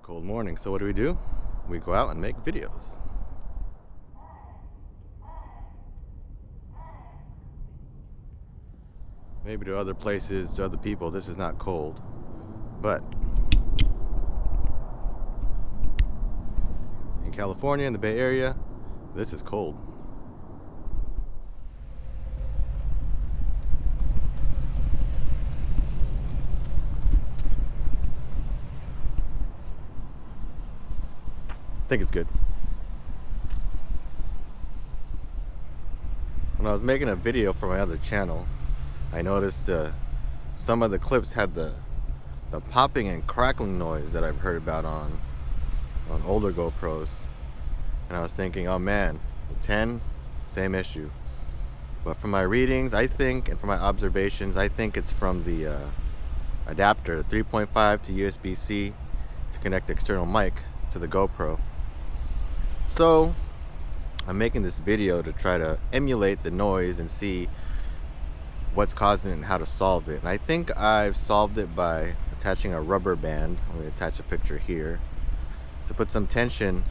Cold morning, so what do? We go out and make videos. Maybe to other places, to other people, this is not cold, but in California, in the Bay Area, this is cold. I think it's good. When I was making a video for my other channel, I noticed some of the clips had the popping and crackling noise that I've heard about on older GoPros, and I was thinking, oh man, the 10, same issue. But from my readings, I think, and from my observations, I think it's from the adapter, 3.5 to USB-C to connect the external mic to the GoPro. So I'm making this video to try to emulate the noise and see what's causing it and how to solve it. And I think I've solved it by attaching a rubber band. I'm going to attach a picture here to put some tension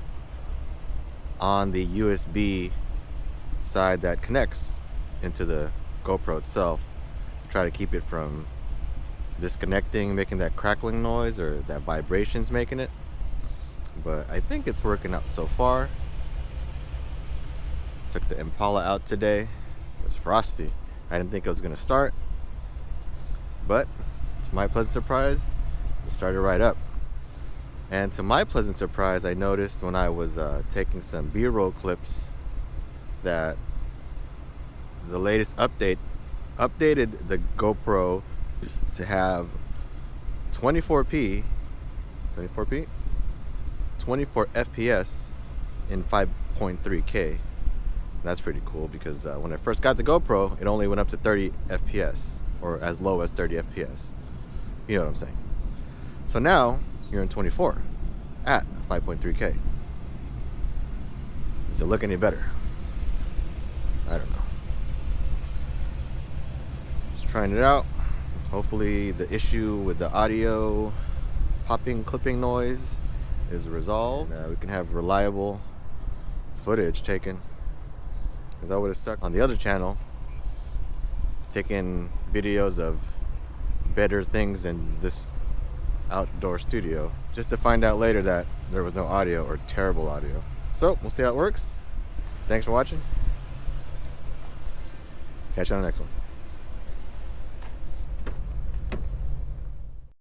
on the USB side that connects into the GoPro itself, to try to keep it from disconnecting, making that crackling noise or that vibrations making it. But I think it's working out so far. Took the Impala out today. It was frosty. I didn't think it was going to start, but to my pleasant surprise, it started right up. And to my pleasant surprise, I noticed when I was taking some B-roll clips that the latest update updated the GoPro to have 24 FPS in 5.3K. That's pretty cool because when I first got the GoPro, it only went up to 30 FPS, or as low as 30 FPS. You know what I'm saying? So now you're in 24 at 5.3K. Does it look any better? I don't know. Just trying it out. Hopefully the issue with the audio popping, clipping noise is resolved. We can have reliable footage taken. Because I would have stuck on the other channel taking videos of better things than this outdoor studio, just to find out later that there was no audio or terrible audio. So we'll see how it works. Thanks for watching. Catch you on the next one.